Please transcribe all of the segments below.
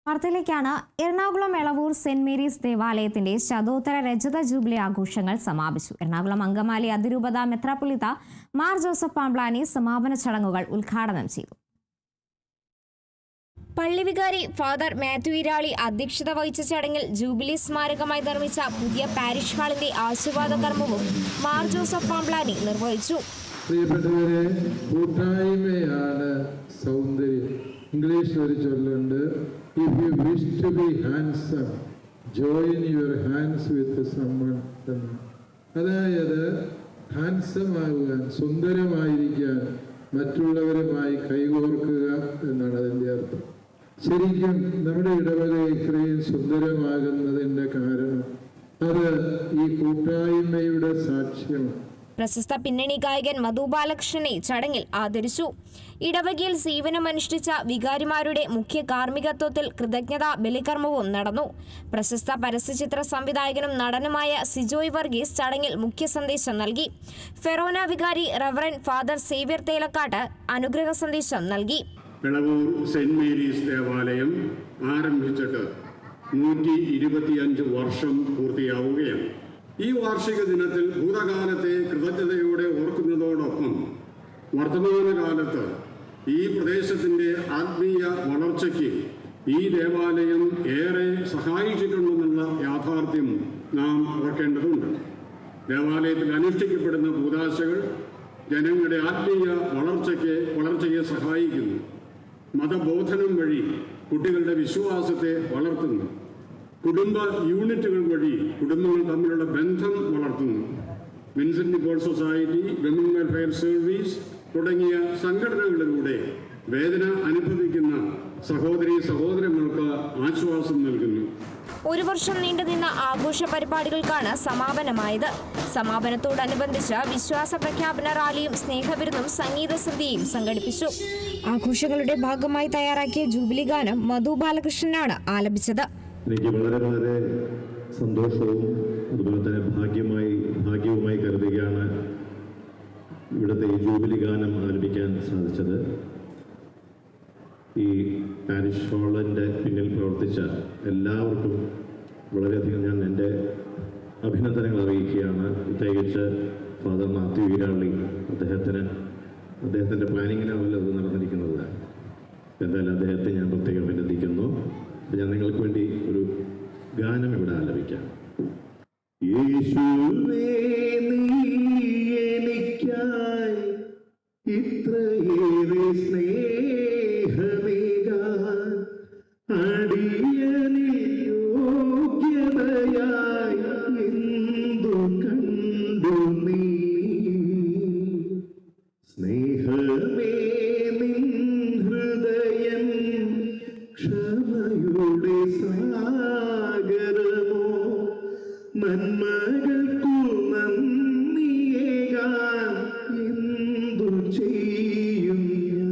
വാർത്തയിലേക്കാണ്. Ernakulam Elavoor saint Mary's ദേവാലയത്തിന്റെ ശതോത്തര രജത jubilee ആഘോഷങ്ങൾ സമാപിച്ചു. എറണാകുളം അങ്കമാലി അതിരൂപത മെത്രാപ്പൊലീത്ത മാർ ജോസഫ് പാംബ്ലാനി സമാപന ചടങ്ങുകൾ ഉദ്ഘാടനം ചെയ്തു. പള്ളി വികാരി ഫാദർ മാത്യു ഇരാളി അധ്യക്ഷത വഹിച്ച ചടങ്ങിൽ ജൂബിലി സ്മാരകമായി നിർമ്മിച്ച പുതിയ പാരിഷ് ഹാളിന്റെ ആശീർവാദ കർമ്മവും മാർ ജോസഫ് പാംബ്ലാനി നിർവഹിച്ചു. പ്രിയപ്പെട്ടവരെ, കൂട്ടായ്മയാണ് സൗന്ദര്യം. ഇംഗ്ലീഷിൽ ഒരു ചൊല്ലുണ്ട്, if you wish to be handsome, join your hands with someone. അതായത് ഹാൻസം ആകുവാൻ, സുന്ദരമായിരിക്കാൻ മറ്റുള്ളവരുമായി കൈകോർക്കുക എന്നാണ് അതിൻ്റെ അർത്ഥം. ശരിക്കും നമ്മുടെ ഇടവക ഇത്രയും സുന്ദരമാകുന്നതിൻ്റെ കാരണം അത് ഈ കൂട്ടായ്മയുടെ സാക്ഷ്യമാണ്. പ്രശസ്ത പിന്നണി ഗായകൻ മധു ബാലകൃഷ്ണനെ ചടങ്ങിൽ ആദരിച്ചു. ഇടവകയിൽ സേവനമനുഷ്ഠിച്ച വികാരിമാരുടെ മുഖ്യ കാർമ്മികത്വത്തിൽ കൃതജ്ഞതാ ബലികർമ്മവും നടന്നു. പ്രശസ്ത പരസ്യചിത്ര സംവിധായകനും നടനുമായ സിജോയ് വർഗീസ് ചടങ്ങിൽ മുഖ്യ സന്ദേശം നൽകി. ഫെറോന വികാരി റവറൻ ഫാദർ സേവ്യർ തേലക്കാട്ട് അനുഗ്രഹ സന്ദേശം നൽകി. എളവൂർ സെന്റ് മേരീസ് ദേവാലയം ആരംഭിച്ചിട്ട് 125 വർഷം പൂർത്തിയാവുകയാണ്. ഈ വാർഷിക ദിനത്തിൽ ഭൂതകാലത്തെ കൃതജ്ഞതയോടെ ഓർക്കുന്നതോടൊപ്പം വർത്തമാനകാലത്ത് ഈ പ്രദേശത്തിൻ്റെ ആത്മീയ വളർച്ചയ്ക്ക് ഈ ദേവാലയം ഏറെ സഹായിച്ചിട്ടുണ്ടെന്നുള്ള യാഥാർത്ഥ്യം നാം ഓർക്കേണ്ടതുണ്ട്. ദേവാലയത്തിൽ അനുഷ്ഠിക്കപ്പെടുന്ന കൂദാശകൾ ജനങ്ങളുടെ ആത്മീയ വളർച്ചയെ സഹായിക്കുന്നു. മതബോധനം വഴി കുട്ടികളുടെ വിശ്വാസത്തെ വളർത്തുന്നു. കുടുംബ യൂണിറ്റുകൾ വഴി കുടുംബങ്ങൾ തമ്മിലുള്ള ബന്ധം വളർത്തുന്നു. Vincent Paul society, women welfare service തുടങ്ങിയ സംഘടനകളിലൂടെ വേദന അനുഭവിക്കുന്ന സഹോദരങ്ങൾക്ക് ആശ്വാസം നൽകുന്നു. ഒരു വർഷം നീണ്ടുനിന്ന ആഘോഷ പരിപാടികൾക്കാണ് സമാപനമായത്. സമാപനത്തോടനുബന്ധിച്ച് വിശ്വാസ പ്രഖ്യാപന റാലിയും സ്നേഹവിരുന്നും സംഗീത സന്ധ്യയും സംഘടിപ്പിച്ചു. ആഘോഷങ്ങളുടെ ഭാഗമായി തയ്യാറാക്കിയ ജൂബിലി ഗാനം മധു ബാലകൃഷ്ണനാണ് ആലപിച്ചത്. എനിക്ക് വളരെ സന്തോഷവും അതുപോലെ തന്നെ ഭാഗ്യവുമായി കരുതുകയാണ് ഇവിടുത്തെ ഈ ജൂബിലി ഗാനം ആലപിക്കാൻ സാധിച്ചത്. ഈ പാരിഷ് ഹാളിൻ്റെ പിന്നിൽ പ്രവർത്തിച്ച എല്ലാവർക്കും വളരെയധികം ഞാൻ എൻ്റെ അഭിനന്ദനങ്ങൾ അറിയിക്കുകയാണ്. പ്രത്യേകിച്ച് ഫാദർ മാത്യു ഇരാളി, അദ്ദേഹത്തിൻ്റെ പ്ലാനിങ്ങിനാണല്ലോ അത് നടന്നിരിക്കുന്നത്. എന്തായാലും അദ്ദേഹത്തെ ഞാൻ പ്രത്യേകം അഭിനന്ദിക്കുന്നു. ഞാൻ നിങ്ങൾക്ക് വേണ്ടി ഒരു ഗാനം ഇവിടെ ആലപിക്കാം. യേശുവേ, നീ എനിക്കായി ഇത്രയേറെ സ്നേഹമേകാൻ അടിയനിൽ യോഗ്യതയായി എന്തു കണ്ടു നീ. സ്നേഹമേ, നിൻ ഹൃദയം ക്ഷമയുടെ സാഗരമോ, നന്മകൾക്കു നന്ദിയേകാൻ എന്തു ചെയ്യും ഞാൻ.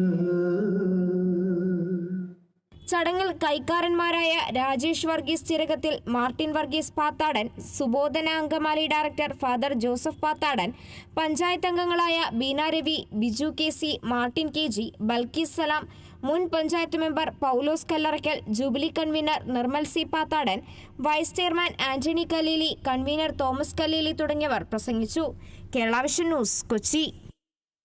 ചടങ്ങിൽ കൈക്കാരന്മാരായ Rajesh Varghese Chirakathil, Martin Varghese Pathadan, Subodhana Angamaly director father Joseph Pathadan, panchayat അംഗങ്ങളായ Beena Ravi, Biju KC, Martin KG, Balkees Salam, മുൻ panchayat member Paulose Kallarakkal, jubilee convener Nirmal C Pathadan, vice chairman Antony Kalleeli, convener Thomas Kalleeli തുടങ്ങിയവർ പ്രസംഗിച്ചു. Kerala vision news, Kochi.